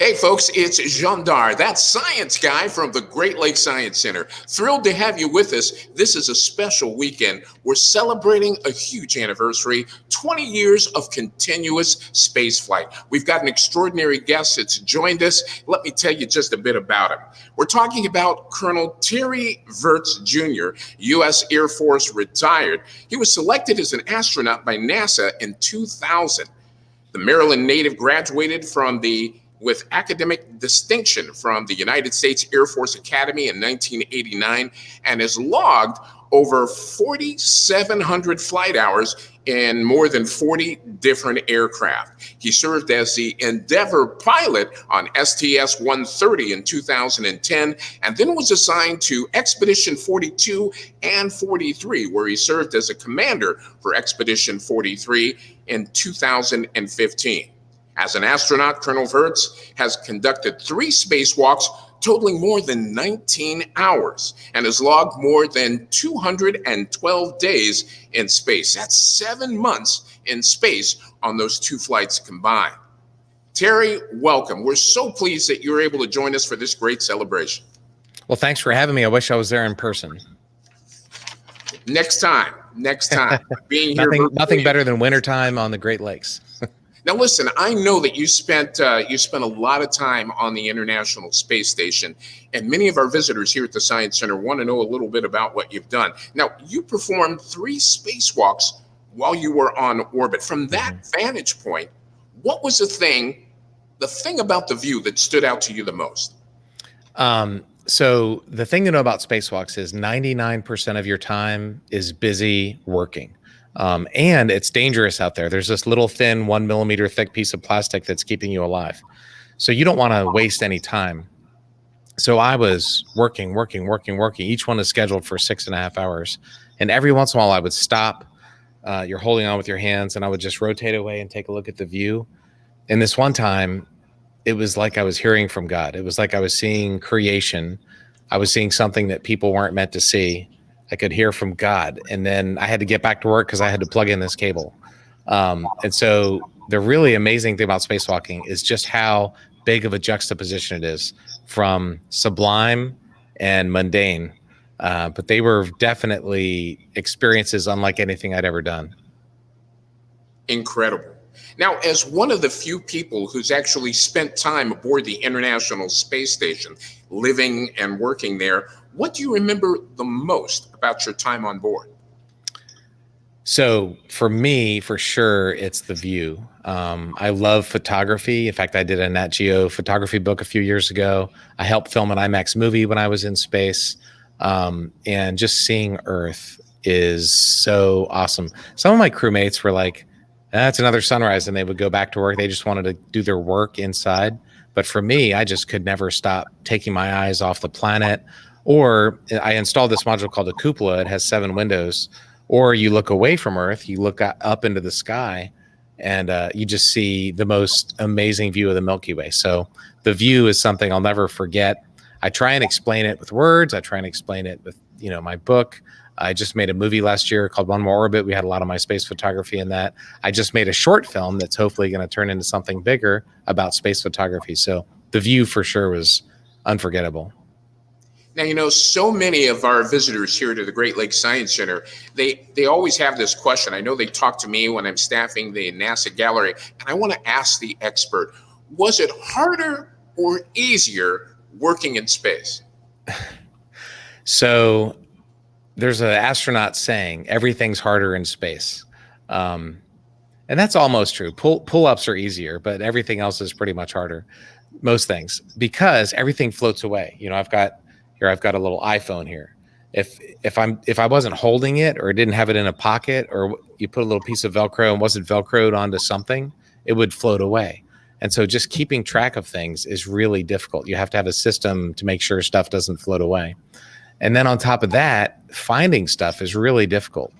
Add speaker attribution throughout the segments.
Speaker 1: Hey folks, it's JonDarr, that science guy from the Great Lakes Science Center. Thrilled to have you with us. This is a special weekend. We're celebrating a huge anniversary, 20 years of continuous space flight. We've got an extraordinary guest that's joined us. Let me tell you just a bit about him. We're talking about Colonel Terry Virts Jr., U.S. Air Force retired. He was selected as an astronaut by NASA in 2000. The Maryland native graduated with academic distinction from the United States Air Force Academy in 1989 and has logged over 4,700 flight hours in more than 40 different aircraft. He served as the Endeavour pilot on STS-130 in 2010 and then was assigned to Expedition 42 and 43, where he served as a commander for Expedition 43 in 2015. As an astronaut, Colonel Virts has conducted 3 spacewalks totaling more than 19 hours and has logged more than 212 days in space. That's 7 months in space on those 2 flights combined. Terry, welcome. We're so pleased that you're able to join us for this great celebration.
Speaker 2: Well, thanks for having me. I wish I was there in person.
Speaker 1: Next time. Being here,
Speaker 2: nothing better than wintertime on the Great Lakes.
Speaker 1: Now, listen, I know that you spent a lot of time on the International Space Station, and many of our visitors here at the Science Center want to know a little bit about what you've done. Now, you performed 3 spacewalks while you were on orbit. From that vantage point, what was the thing about the view that stood out to you the most?
Speaker 2: So the thing to know about spacewalks is 99% of your time is busy working. And it's dangerous out there. There's this little thin 1 millimeter thick piece of plastic that's keeping you alive. So you don't want to waste any time. So I was working. Each one is scheduled for 6.5 hours. And every once in a while I would stop. You're holding on with your hands and I would just rotate away and take a look at the view. And this one time, it was like I was hearing from God. It was like I was seeing creation. I was seeing something that people weren't meant to see. I could hear from God, and then I had to get back to work because I had to plug in this cable. And so the really amazing thing about spacewalking is just how big of a juxtaposition it is from sublime and mundane. But they were definitely experiences unlike anything I'd ever done.
Speaker 1: Incredible. Now, as one of the few people who's actually spent time aboard the International Space Station, living and working there, what do you remember the most about your time on board?
Speaker 2: So for me, for sure, it's the view. I love photography. In fact, I did a Nat Geo photography book a few years ago. I helped film an IMAX movie when I was in space. And just seeing Earth is so awesome. Some of my crewmates were like, that's another sunrise, and they would go back to work. They just wanted to do their work inside. But for me, I just could never stop taking my eyes off the planet. Or I installed this module called a cupola. It has 7 windows. Or you look away from Earth, you look up into the sky, and you just see the most amazing view of the Milky Way. So the view is something I'll never forget. I try and explain it with words. I try and explain it with, my book. I just made a movie last year called One More Orbit. We had a lot of my space photography in that. I just made a short film that's hopefully going to turn into something bigger about space photography. So the view for sure was unforgettable.
Speaker 1: Now, so many of our visitors here to the Great Lakes Science Center, they always have this question. I know they talk to me when I'm staffing the NASA gallery, and I want to ask the expert, was it harder or easier working in space?
Speaker 2: So there's an astronaut saying, everything's harder in space. And that's almost true. Pull-ups are easier, but everything else is pretty much harder. Most things, because everything floats away. I've got a little iPhone here. If I wasn't holding it or didn't have it in a pocket, or you put a little piece of Velcro and wasn't Velcroed onto something, it would float away. And so just keeping track of things is really difficult. You have to have a system to make sure stuff doesn't float away. And then on top of that, finding stuff is really difficult.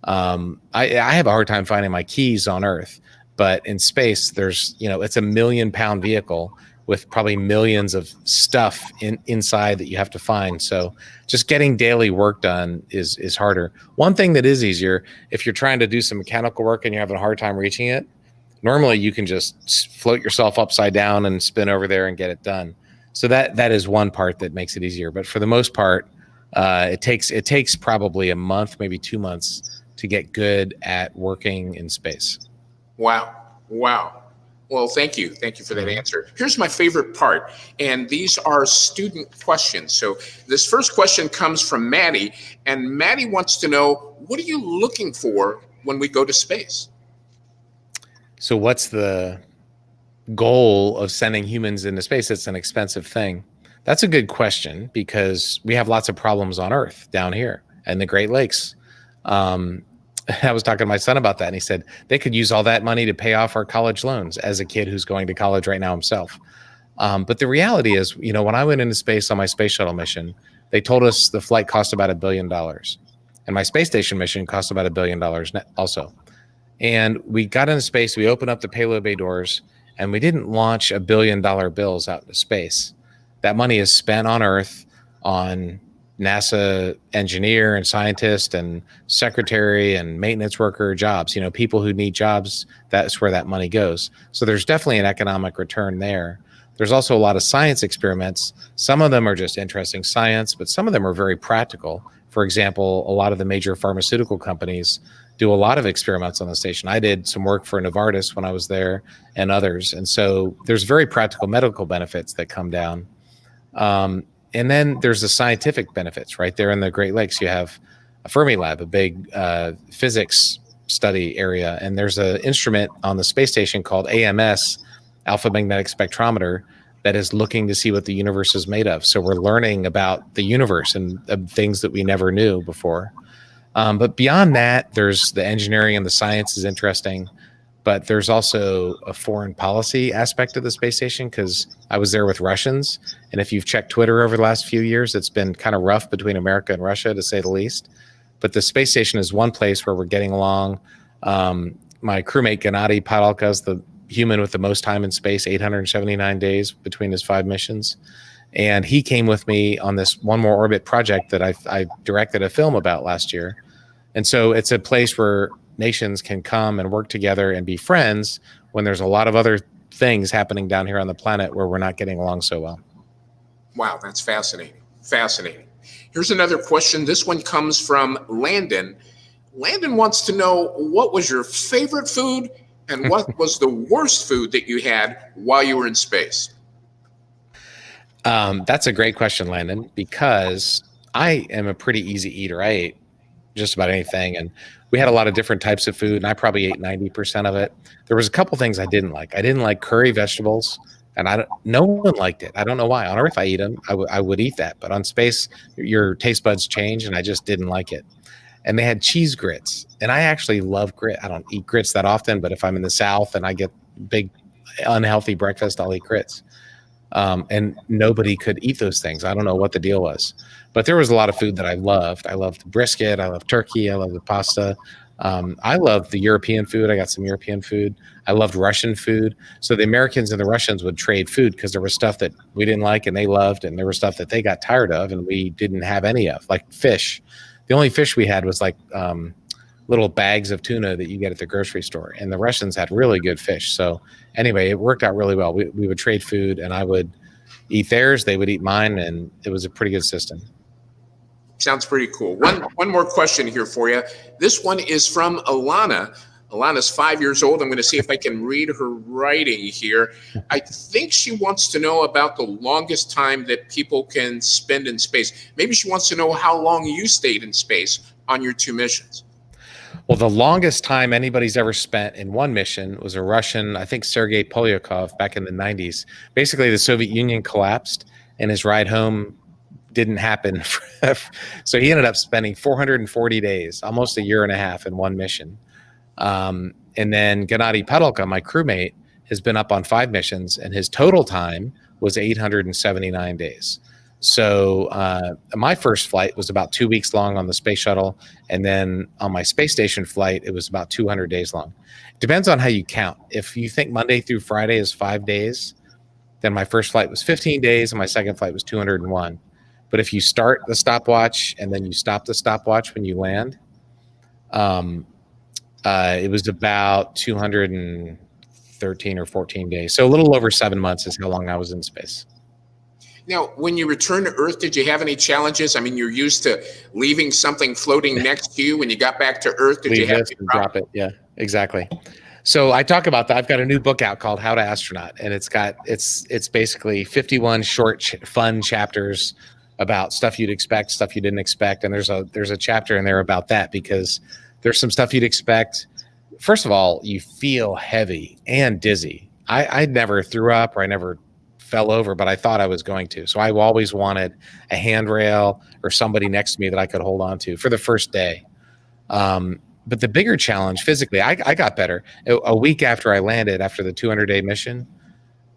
Speaker 2: I have a hard time finding my keys on Earth, but in space, there's, it's a 1 million pound vehicle with probably millions of stuff inside that you have to find. So just getting daily work done is harder. One thing that is easier, if you're trying to do some mechanical work and you're having a hard time reaching it, Normally, you can just float yourself upside down and spin over there and get it done. So that is one part that makes it easier. But for the most part, it takes probably a month, maybe 2 months, to get good at working in space.
Speaker 1: Wow. Wow. Well, thank you. Thank you for that answer. Here's my favorite part, and these are student questions. So this first question comes from Maddie, and Maddie wants to know, what are you looking for when we go to space?
Speaker 2: So what's the goal of sending humans into space? It's an expensive thing. That's a good question, because we have lots of problems on Earth down here and the Great Lakes. I was talking to my son about that, and he said they could use all that money to pay off our college loans, as a kid who's going to college right now himself. But the reality is, when I went into space on my space shuttle mission, they told us the flight cost about $1 billion, and my space station mission cost about $1 billion also. And we got into space, we opened up the payload bay doors, and we didn't launch $1 billion bills out into space. That money is spent on Earth on NASA engineer and scientist and secretary and maintenance worker jobs, people who need jobs. That's where that money goes. So there's definitely an economic return there. There's also a lot of science experiments. Some of them are just interesting science, but some of them are very practical. For example, a lot of the major pharmaceutical companies do a lot of experiments on the station. I did some work for Novartis when I was there, and others. And so there's very practical medical benefits that come down. And then there's the scientific benefits. Right there in the Great Lakes, you have a Fermi lab, a big physics study area. And there's an instrument on the space station called AMS, Alpha Magnetic Spectrometer, that is looking to see what the universe is made of. So we're learning about the universe and things that we never knew before. But beyond that, there's the engineering and the science is interesting. But there's also a foreign policy aspect of the space station, because I was there with Russians. And if you've checked Twitter over the last few years, it's been kind of rough between America and Russia, to say the least. But the space station is one place where we're getting along. My crewmate, Gennady Padalka, is the human with the most time in space, 879 days between his 5 missions. And he came with me on this One More Orbit project that I directed a film about last year. And so it's a place where nations can come and work together and be friends when there's a lot of other things happening down here on the planet where we're not getting along so well.
Speaker 1: Wow, that's fascinating. Fascinating. Here's another question. This one comes from Landon. Landon wants to know, what was your favorite food and what was the worst food that you had while you were in space?
Speaker 2: That's a great question, Landon, because I am a pretty easy eater. I ate just about anything, and we had a lot of different types of food, and I probably ate 90% of it. There was a couple things I didn't like. I didn't like curry vegetables, and no one liked it. I don't know why. On Earth, I eat them. I would eat that, but on space, your taste buds change, and I just didn't like it. And they had cheese grits, and I actually love grit. I don't eat grits that often, but if I'm in the South and I get big unhealthy breakfast, I'll eat grits. And nobody could eat those things. I don't know what the deal was, but there was a lot of food that I loved. I loved the brisket. I loved turkey. I loved the pasta. I loved the European food. I got some European food. I loved Russian food. So the Americans and the Russians would trade food, because there was stuff that we didn't like and they loved, and there was stuff that they got tired of and we didn't have any of, like fish. The only fish we had was like little bags of tuna that you get at the grocery store, and the Russians had really good fish. So anyway, it worked out really well. We would trade food, and I would eat theirs, they would eat mine, and it was a pretty good system.
Speaker 1: Sounds pretty cool. One more question here for you. This one is from Alana. Alana's 5 years old. I'm going to see if I can read her writing here. I think she wants to know about the longest time that people can spend in space. Maybe she wants to know how long you stayed in space on your 2 missions.
Speaker 2: Well, the longest time anybody's ever spent in one mission was a Russian, I think Sergei Polyakov, back in the 90s. Basically, the Soviet Union collapsed, and his ride home didn't happen. So he ended up spending 440 days, almost a year and a half, in one mission. And then Gennady Padalka, my crewmate, has been up on 5 missions, and his total time was 879 days. So my first flight was about 2 weeks long on the space shuttle. And then on my space station flight, it was about 200 days long. It depends on how you count. If you think Monday through Friday is 5 days, then my first flight was 15 days and my second flight was 201. But if you start the stopwatch and then you stop the stopwatch when you land, it was about 230 13 or 14 days. So a little over 7 months is how long I was in space.
Speaker 1: Now, when you returned to Earth, did you have any challenges? I mean, you're used to leaving something floating next to you. When you got back to Earth, did you have any
Speaker 2: and drop it? Yeah, exactly. So I talk about that. I've got a new book out called How to Astronaut, and it's basically 51 short, fun chapters about stuff you'd expect, stuff you didn't expect, and there's a chapter in there about that because there's some stuff you'd expect. First of all, you feel heavy and dizzy. I never threw up or I never fell over, but I thought I was going to. So I always wanted a handrail or somebody next to me that I could hold on to for the first day. But the bigger challenge physically, I got better. A week after I landed, after the 200-day mission,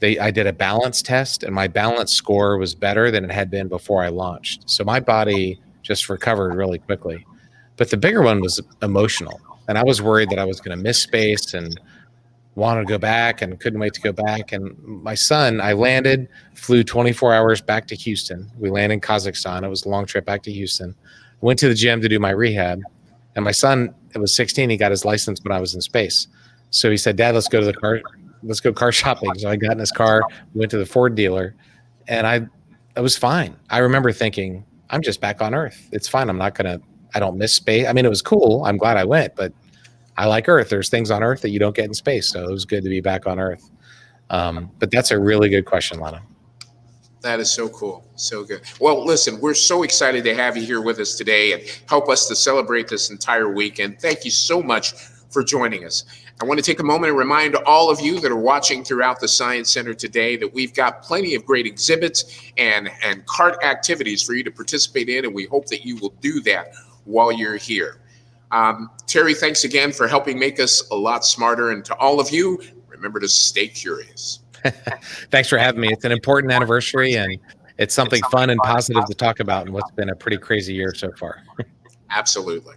Speaker 2: I did a balance test, and my balance score was better than it had been before I launched. So my body just recovered really quickly. But the bigger one was emotional. And I was worried that I was going to miss space and wanted to go back and couldn't wait to go back. And my son, I landed, flew 24 hours back to Houston. We landed in Kazakhstan. It was a long trip back to Houston. Went to the gym to do my rehab. And my son, it was 16. He got his license when I was in space. So he said, "Dad, let's go car shopping." So I got in his car, went to the Ford dealer, and I was fine. I remember thinking, I'm just back on Earth. It's fine. I don't miss space. I mean, it was cool. I'm glad I went, but I like Earth. There's things on Earth that you don't get in space. So it was good to be back on Earth. But that's a really good question, Lana.
Speaker 1: That is so cool. So good. Well, listen, we're so excited to have you here with us today and help us to celebrate this entire weekend. Thank you so much for joining us. I want to take a moment and remind all of you that are watching throughout the Science Center today that we've got plenty of great exhibits and cart activities for you to participate in, and we hope that you will do that while you're here. Terry, thanks again for helping make us a lot smarter. And to all of you, remember to stay curious.
Speaker 2: Thanks for having me. It's an important anniversary, and it's something fun and positive to talk about in what's been a pretty crazy year so far.
Speaker 1: Absolutely.